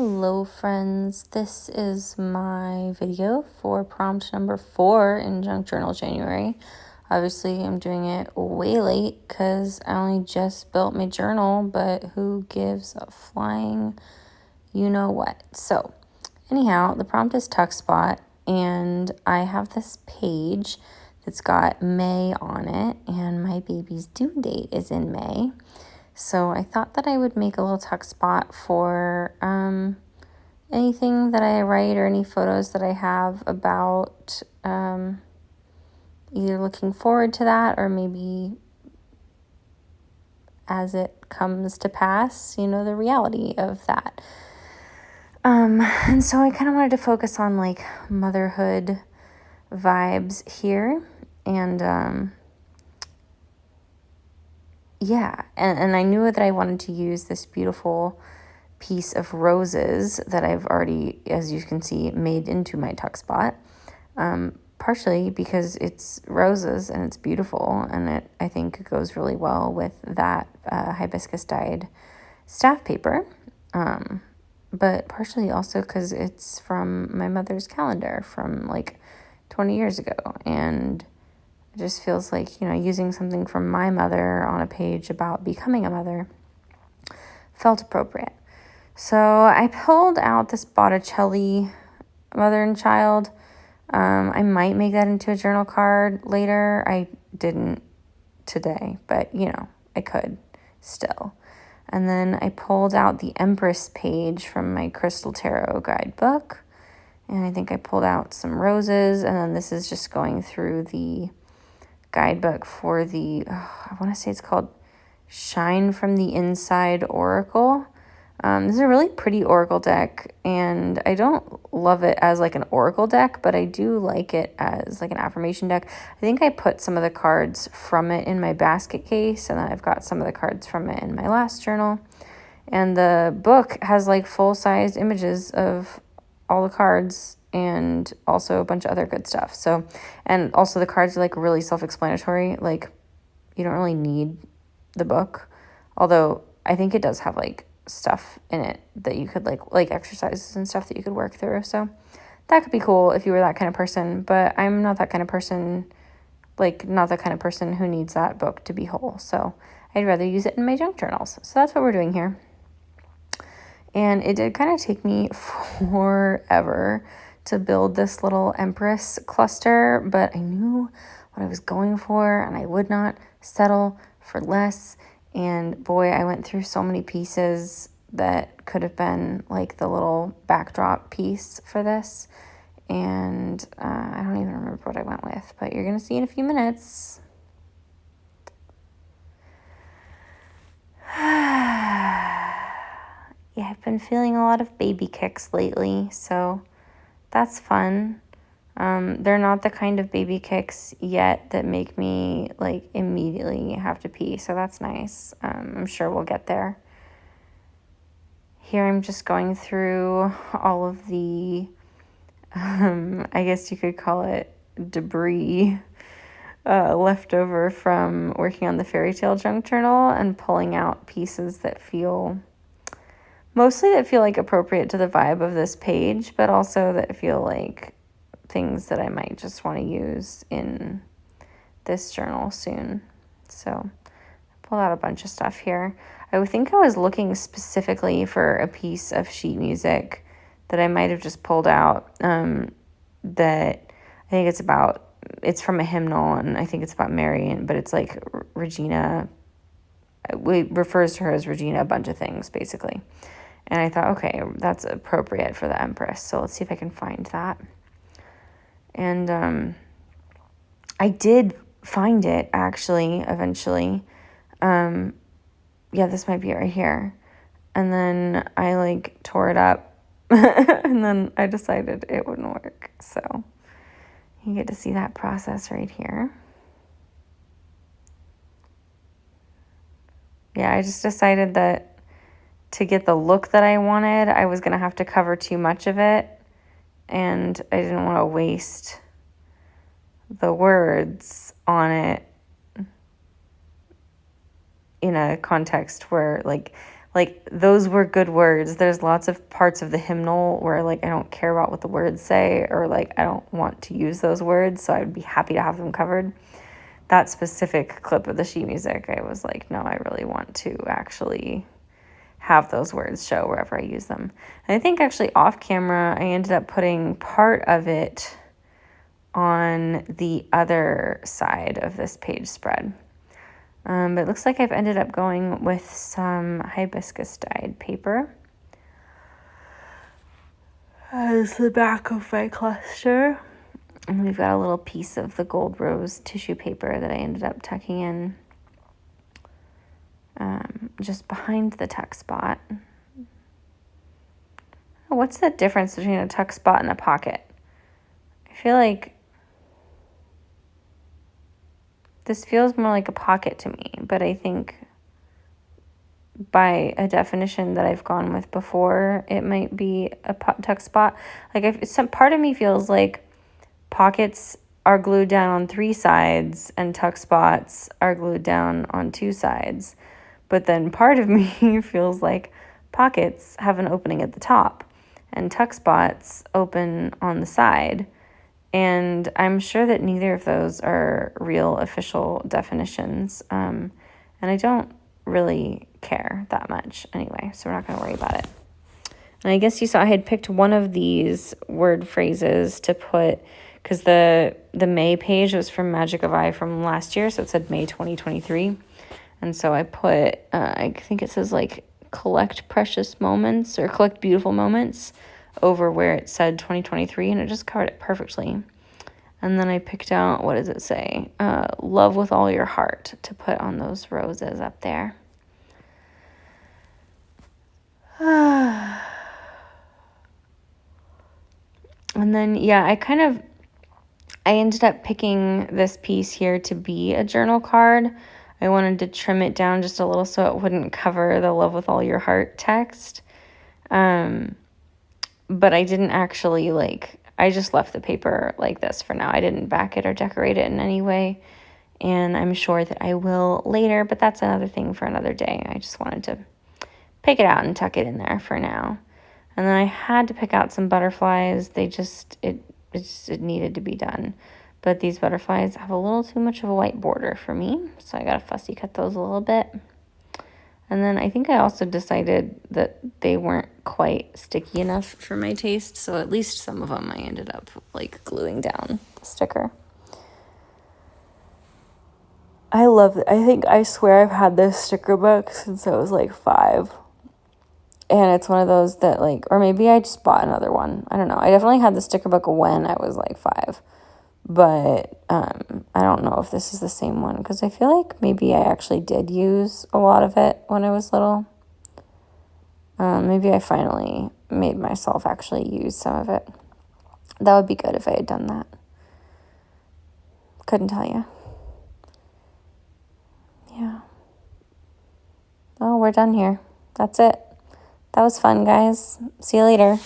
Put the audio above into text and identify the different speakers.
Speaker 1: Hello friends, this is my video for prompt number 4 in Junk Journal January. Obviously I'm doing it way late because I only just built my journal, but who gives a flying you know what. So anyhow, the prompt is tuck spot, and I have this page that's got May on it, and my baby's due date is in May. So I thought that I would make a little tuck spot for anything that I write or any photos that I have about either looking forward to that or maybe as it comes to pass, the reality of that. And so I kind of wanted to focus on like motherhood vibes here, and and I knew that I wanted to use this beautiful piece of roses that I've already, as you can see, made into my tuck spot, partially because it's roses and it's beautiful, and I think it goes really well with that hibiscus dyed staff paper, but partially also because it's from my mother's calendar from like 20 years ago, and it just feels like, using something from my mother on a page about becoming a mother felt appropriate. So I pulled out this Botticelli Mother and Child. I might make that into a journal card later. I didn't today, but, I could still. And then I pulled out the Empress page from my Crystal Tarot guidebook. And I think I pulled out some roses. And then this is just going through the guidebook for I want to say it's called Shine from the Inside Oracle. This is a really pretty oracle deck, and I don't love it as like an oracle deck, but I do like it as like an affirmation deck. I think I put some of the cards from it in my basket case, and then I've got some of the cards from it in my last journal. And the book has like full-size images of all the cards and also a bunch of other good stuff. So, and also the cards are like really self-explanatory. Like, you don't really need the book, although I think it does have like stuff in it that you could like exercises and stuff that you could work through. So that could be cool if you were that kind of person, but I'm not that kind of person, not the kind of person who needs that book to be whole. So I'd rather use it in my junk journals. So that's what we're doing here. And it did kind of take me forever to build this little Empress cluster, but I knew what I was going for and I would not settle for less. And boy, I went through so many pieces that could have been like the little backdrop piece for this. And I don't even remember what I went with, but you're going to see in a few minutes. Yeah, I've been feeling a lot of baby kicks lately, so that's fun. They're not the kind of baby kicks yet that make me like immediately have to pee, so that's nice. I'm sure we'll get there. Here I'm just going through all of the, I guess you could call it debris, left over from working on the fairy tale junk journal and pulling out pieces that feel like appropriate to the vibe of this page, but also that feel like things that I might just want to use in this journal soon. So I pulled out a bunch of stuff here. I think I was looking specifically for a piece of sheet music that I might have just pulled out, that I think it's from a hymnal, and I think it's about Mary, but it's like Regina, it refers to her as Regina a bunch of things basically. And I thought, okay, that's appropriate for the Empress. So let's see if I can find that. And I did find it, actually, eventually. Yeah, this might be right here. And then I, tore it up. And then I decided it wouldn't work. So you get to see that process right here. Yeah, I just decided that to get the look that I wanted, I was going to have to cover too much of it, and I didn't want to waste the words on it in a context where, like like, those were good words. There's lots of parts of the hymnal where, like, I don't care about what the words say, or, like, I don't want to use those words, so I'd be happy to have them covered. That specific clip of the sheet music, I was like, no, I really want to actually have those words show wherever I use them. And I think actually off camera, I ended up putting part of it on the other side of this page spread. But it looks like I've ended up going with some hibiscus dyed paper as the back of my cluster. And we've got a little piece of the gold rose tissue paper that I ended up tucking in just behind the tuck spot. What's the difference between a tuck spot and a pocket? I feel like this feels more like a pocket to me, but I think by a definition that I've gone with before, it might be a tuck spot. Like, some part of me feels like pockets are glued down on 3 sides and tuck spots are glued down on 2 sides. But then part of me feels like pockets have an opening at the top and tuck spots open on the side. And I'm sure that neither of those are real official definitions. And I don't really care that much anyway, so we're not going to worry about it. And I guess you saw I had picked one of these word phrases to put, because the May page was from Magic of Eye from last year, so it said May 2023. And so I put, I think it says like collect precious moments or collect beautiful moments over where it said 2023, and it just covered it perfectly. And then I picked out, what does it say? Love with all your heart to put on those roses up there. And then, yeah, I ended up picking this piece here to be a journal card. I wanted to trim it down just a little so it wouldn't cover the love with all your heart text. But I didn't actually, I just left the paper like this for now. I didn't back it or decorate it in any way. And I'm sure that I will later, but that's another thing for another day. I just wanted to pick it out and tuck it in there for now. And then I had to pick out some butterflies. It needed to be done. But these butterflies have a little too much of a white border for me, so I got to fussy cut those a little bit. And then I think I also decided that they weren't quite sticky enough for my taste, so at least some of them I ended up gluing down the sticker. I love it. I swear I've had this sticker book since I was 5. And it's one of those that or maybe I just bought another one. I don't know. I definitely had the sticker book when I was 5. But I don't know if this is the same one, because I feel like maybe I actually did use a lot of it when I was little. Maybe I finally made myself actually use some of it. That would be good if I had done that. Couldn't tell you. Yeah. Oh, we're done here. That's it. That was fun, guys. See you later.